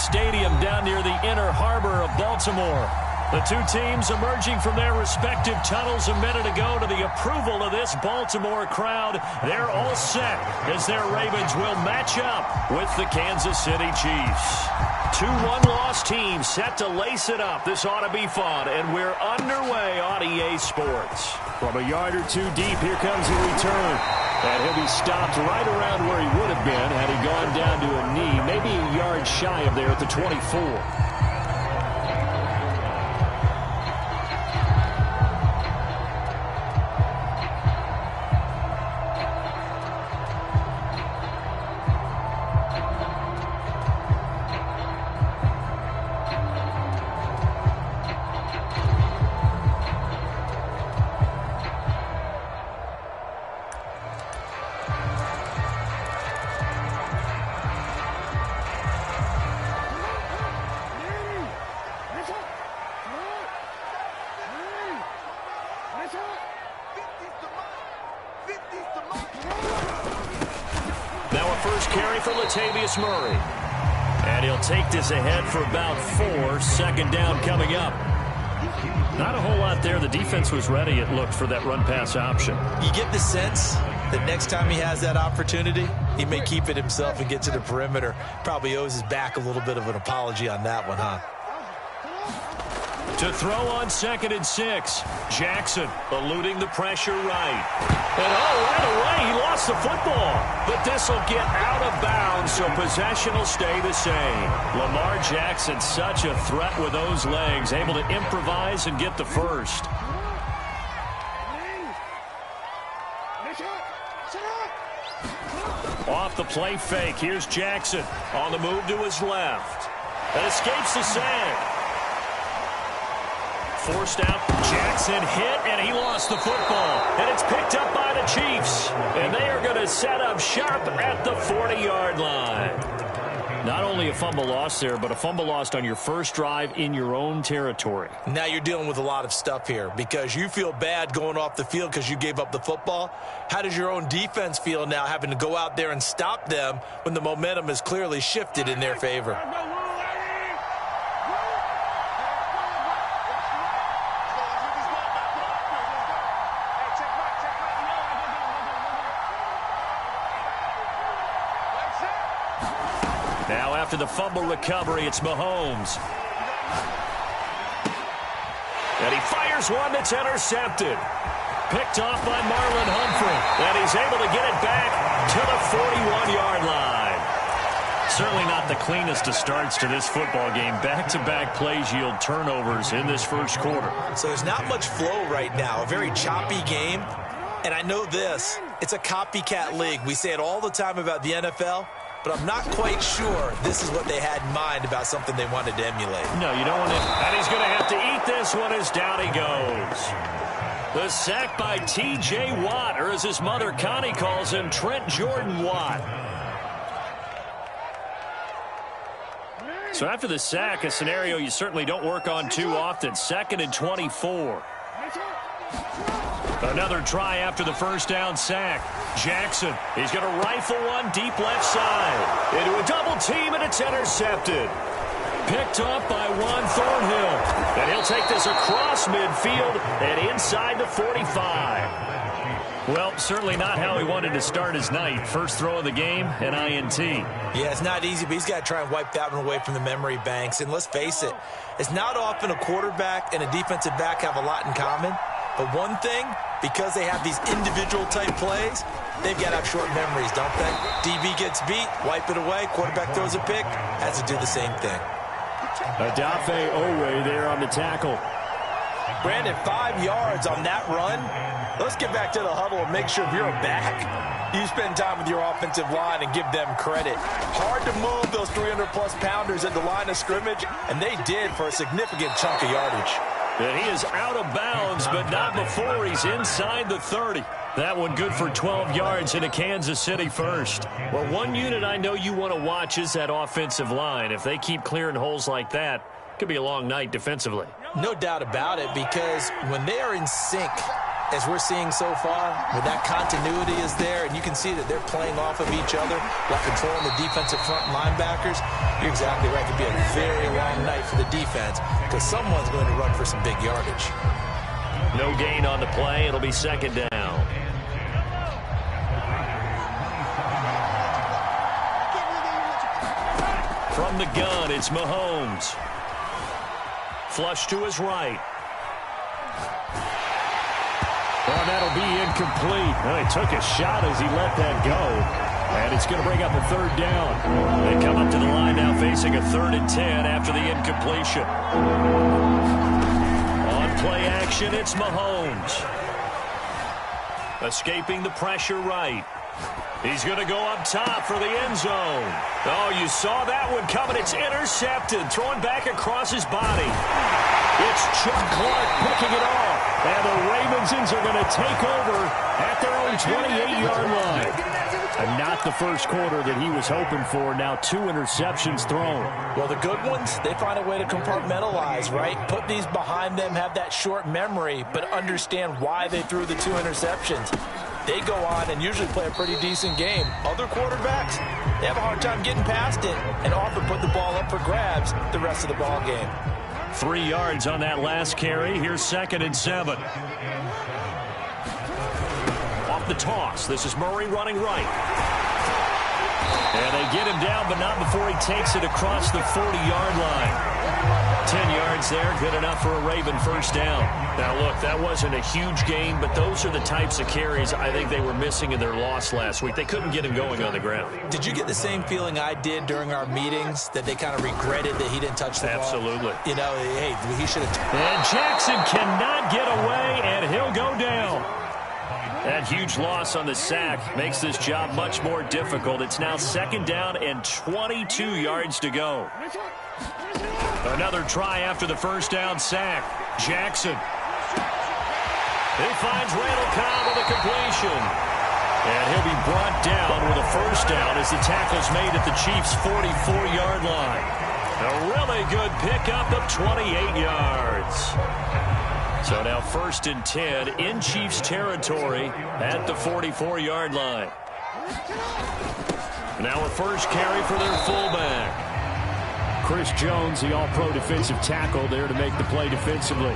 Stadium down near the Inner Harbor of Baltimore. The two teams emerging from their respective tunnels a minute ago to the approval of this Baltimore crowd. They're all set as their Ravens will match up with the Kansas City Chiefs. Two one-loss teams set to lace it up. This ought to be fun, and we're underway on EA Sports. From a yard or two deep, here comes the return. And he'll be stopped right around where he would have been had he gone down to a knee, maybe a yard shy of there at the 24. Murray. And he'll take this ahead for about 4. Second down coming up. Not a whole lot there. The defense was ready, it looked, for that run-pass option. You get the sense that next time he has that opportunity, he may keep it himself and get to the perimeter. Probably owes his back a little bit of an apology on that one, huh? To throw on 2nd and 6. Jackson eluding the pressure right. And right away he lost the football. But this will get out of bounds, so possession will stay the same. Lamar Jackson, such a threat with those legs, able to improvise and get the first. Off the play fake, here's Jackson on the move to his left. And escapes the sack. Forced out, Jackson hit, and he lost the football. And it's picked up by the Chiefs. And they are going to set up sharp at the 40-yard line. Not only a fumble loss there, but a fumble lost on your first drive in your own territory. Now you're dealing with a lot of stuff here because you feel bad going off the field because you gave up the football. How does your own defense feel now having to go out there and stop them when the momentum is clearly shifted in their favor? Now after the fumble recovery, it's Mahomes. And he fires one that's intercepted. Picked off by Marlon Humphrey. And he's able to get it back to the 41-yard line. Certainly not the cleanest of starts to this football game. Back-to-back plays yield turnovers in this first quarter. So there's not much flow right now. A very choppy game. And I know this. It's a copycat league. We say it all the time about the NFL. But I'm not quite sure this is what they had in mind about something they wanted to emulate. No, you don't want to. And he's going to have to eat this one as down he goes. The sack by T.J. Watt, or as his mother Connie calls him, Trent Jordan Watt. So after the sack, a scenario you certainly don't work on too often. 2nd and 24. Another try after the first down sack. Jackson, he's going to rifle one deep left side. Into a double team, and it's intercepted. Picked up by Juan Thornhill. And he'll take this across midfield and inside the 45. Well, certainly not how he wanted to start his night. First throw of the game, an INT. Yeah, it's not easy, but he's got to try and wipe that one away from the memory banks. And let's face it, it's not often a quarterback and a defensive back have a lot in common. But one thing, because they have these individual type plays, they've got to have short memories, don't they? DB gets beat, wipe it away, quarterback throws a pick, has to do the same thing. Odafe Owe there on the tackle. Brandon, 5 yards on that run. Let's get back to the huddle and make sure if you're a back, you spend time with your offensive line and give them credit. Hard to move those 300-plus pounders at the line of scrimmage, and they did for a significant chunk of yardage. And he is out of bounds, but not before he's inside the 30. That one good for 12 yards into Kansas City first. Well, one unit I know you want to watch is that offensive line. If they keep clearing holes like that, it could be a long night defensively. No doubt about it, because when they are in sync, as we're seeing so far, when that continuity is there and you can see that they're playing off of each other while controlling the defensive front linebackers, you're exactly right. It could be a very long night for the defense because someone's going to run for some big yardage. No gain on the play. It'll be second down. From the gun, it's Mahomes. Flush to his right. Oh, that'll be incomplete. Well, he took a shot as he let that go. And it's going to bring up a third down. They come up to the line now facing a 3rd and 10 after the incompletion. On play action, it's Mahomes. Escaping the pressure right. He's going to go up top for the end zone. Oh, you saw that one coming. It's intercepted. Throwing back across his body. It's Chuck Clark picking it off. And the Ravensons are going to take over at their own 28-yard line. And not the first quarter that he was hoping for. Now 2 interceptions thrown. Well, the good ones, they find a way to compartmentalize, right? Put these behind them, have that short memory, but understand why they threw the 2 interceptions. They go on and usually play a pretty decent game. Other quarterbacks, they have a hard time getting past it and often put the ball up for grabs the rest of the ball game. 3 yards on that last carry. Here's 2nd and 7. Off the toss. This is Murray running right. And they get him down, but not before he takes it across the 40-yard line. 10 yards there, good enough for a Raven first down. Now, look, that wasn't a huge game, but those are the types of carries I think they were missing in their loss last week. They couldn't get him going on the ground. Did you get the same feeling I did during our meetings, that they kind of regretted that he didn't touch the ball? Absolutely. You know, hey, he should have. And Jackson cannot get away, and he'll go down. That huge loss on the sack makes this job much more difficult. It's now 2nd down and 22 yards to go. Another try after the first down sack. Jackson. He finds Randall Cobb with a completion. And he'll be brought down with a first down as the tackle's made at the Chiefs' 44-yard line. A really good pickup of 28 yards. So now 1st and 10 in Chiefs territory at the 44-yard line. Now a first carry for their fullback. Chris Jones, the all-pro defensive tackle, there to make the play defensively.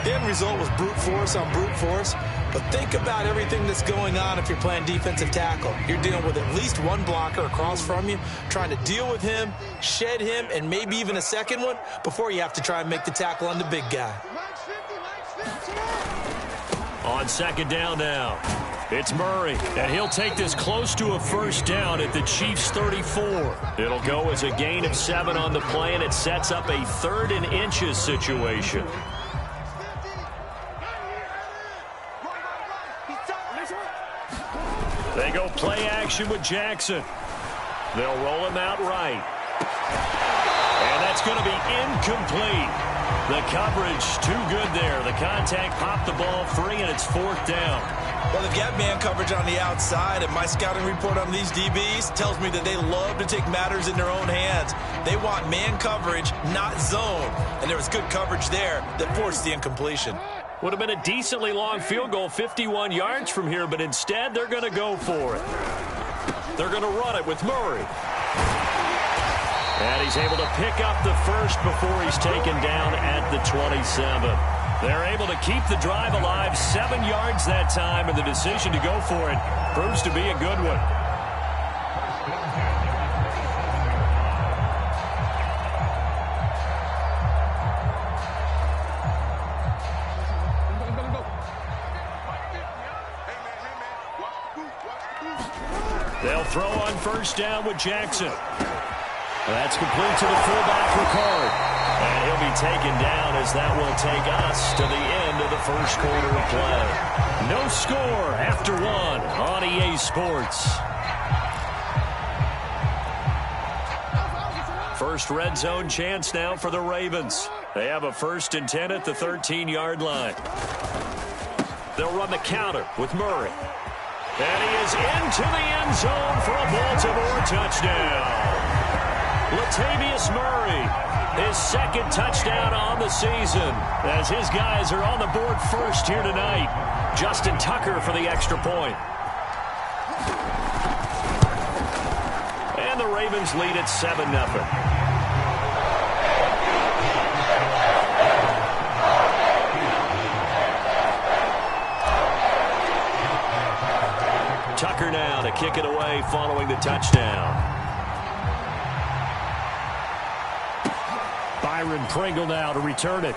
The end result was brute force on brute force. But think about everything that's going on if you're playing defensive tackle. You're dealing with at least one blocker across from you, trying to deal with him, shed him, and maybe even a second one before you have to try and make the tackle on the big guy. On 2nd down now, it's Murray, and he'll take this close to a first down at the Chiefs' 34. It'll go as a gain of 7 on the play, and it sets up a 3rd and inches situation. They go play action with Jackson. They'll roll him out right. And that's going to be incomplete. The coverage too good there. The contact popped the ball free, and it's 4th down. Well, they've got man coverage on the outside, and my scouting report on these DBs tells me that they love to take matters in their own hands. They want man coverage, not zone. And there was good coverage there that forced the incompletion. Would have been a decently long field goal, 51 yards from here, but instead they're going to go for it. They're going to run it with Murray. And he's able to pick up the first before he's taken down at the 27. They're able to keep the drive alive, 7 yards that time, and the decision to go for it proves to be a good one. They'll throw on first down with Jackson. That's complete to the fullback, Ricard. And he'll be taken down as that will take us to the end of the first quarter of play. No score after 1 on EA Sports. First red zone chance now for the Ravens. They have a 1st and 10 at the 13-yard line. They'll run the counter with Murray. And he is into the end zone for a Baltimore touchdown. Latavius Murray his second touchdown on the season, as his guys are on the board first here tonight. Justin Tucker for the extra point. And the Ravens lead at 7-0. Tucker now to kick it away following the touchdown. Byron Pringle now to return it.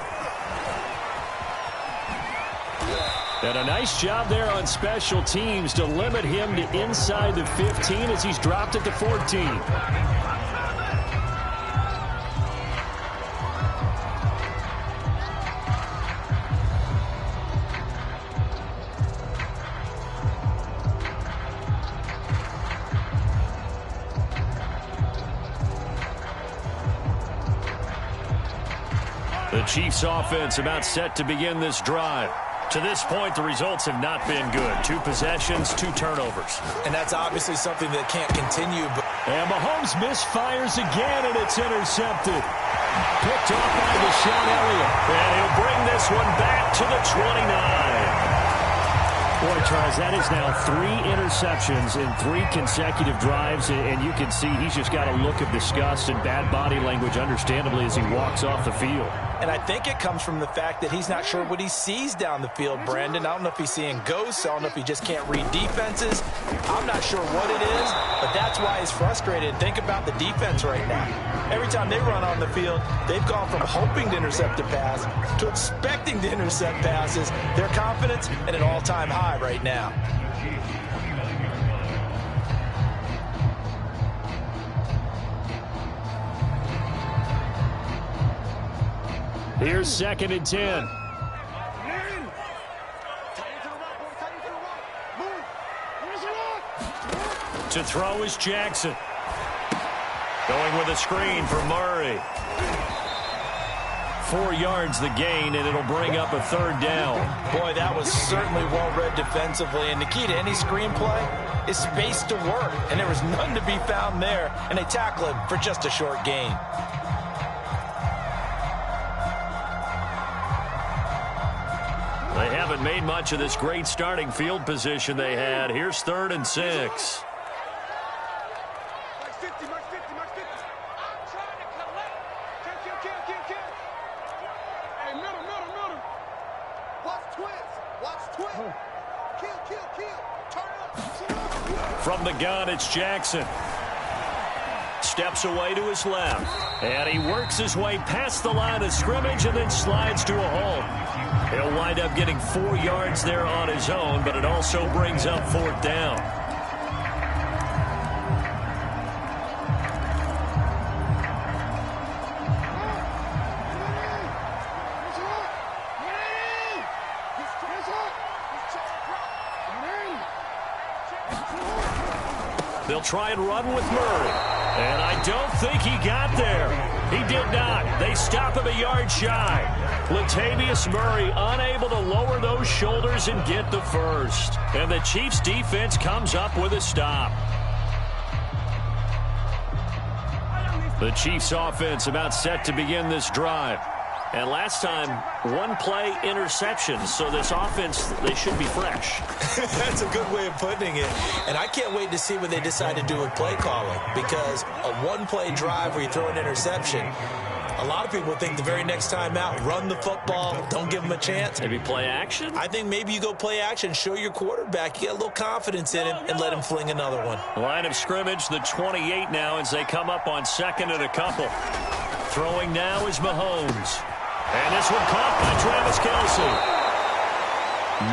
And a nice job there on special teams to limit him to inside the 15 as he's dropped it to 14. The Chiefs offense about set to begin this drive. To this point, the results have not been good. 2 possessions, 2 turnovers. And that's obviously something that can't continue. And Mahomes misfires again, and it's intercepted. Picked off by Deshaun Elliott. And he'll bring this one back to the 29. Boy, Charles, that is now 3 interceptions in 3 consecutive drives, and you can see he's just got a look of disgust and bad body language, understandably, as he walks off the field. And I think it comes from the fact that he's not sure what he sees down the field, Brandon. I don't know if he's seeing ghosts. I don't know if he just can't read defenses. I'm not sure what it is, but that's why he's frustrated. Think about the defense right now. Every time they run on the field, they've gone from hoping to intercept a pass to expecting to intercept passes. Their confidence at an all-time high right now. Here's 2nd and 10. To throw is Jackson. Going with a screen for Murray. 4 yards the gain, and it'll bring up a 3rd down. Boy, that was certainly well-read defensively. And the key to any screenplay is space to work. And there was none to be found there. And they tackle him for just a short gain. They haven't made much of this great starting field position they had. Here's 3rd and 6. From the gun, it's Jackson. Steps away to his left. And he works his way past the line of scrimmage and then slides to a hole. He'll wind up getting 4 yards there on his own, but it also brings up 4th down. They'll try and run with Murray. And I don't think he got there. He did not. They stop him a yard shy. Latavius Murray unable to lower those shoulders and get the first. And the Chiefs defense comes up with a stop. The Chiefs offense about set to begin this drive. And last time, 1-play interception. So this offense, they should be fresh. That's a good way of putting it. And I can't wait to see what they decide to do with play calling. Because a 1-play drive where you throw an interception, a lot of people think the very next time out, run the football, don't give them a chance. Maybe play action? I think maybe you go play action, show your quarterback, you get a little confidence in him, and let him fling another one. Line of scrimmage, the 28 now as they come up on 2nd and a couple. Throwing now is Mahomes. And this one caught by Travis Kelce.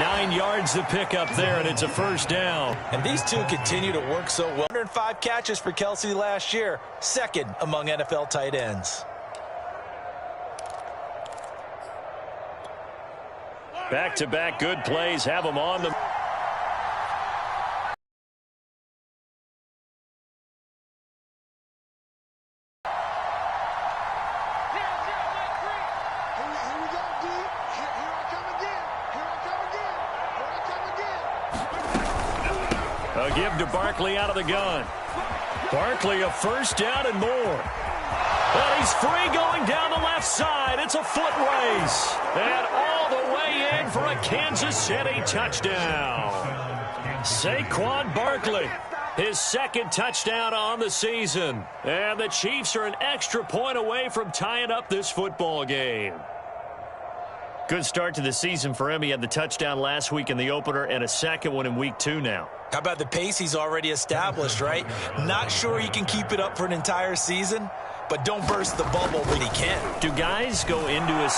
9 yards to pick up there, and it's a 1st down. And these two continue to work so well. 105 catches for Kelce last year, 2nd among NFL tight ends. Back-to-back good plays have them on the... A give to Barkley out of the gun. Barkley a 1st down and more. And he's free going down the left side. It's a foot race. And all the way in for a Kansas City touchdown. Saquon Barkley, his second touchdown on the season. And the Chiefs are an extra point away from tying up this football game. Good start to the season for him. He had the touchdown last week in the opener and a second one in week 2 now. How about the pace he's already established, right? Not sure he can keep it up for an entire season, but don't burst the bubble, but he can. Do guys go into a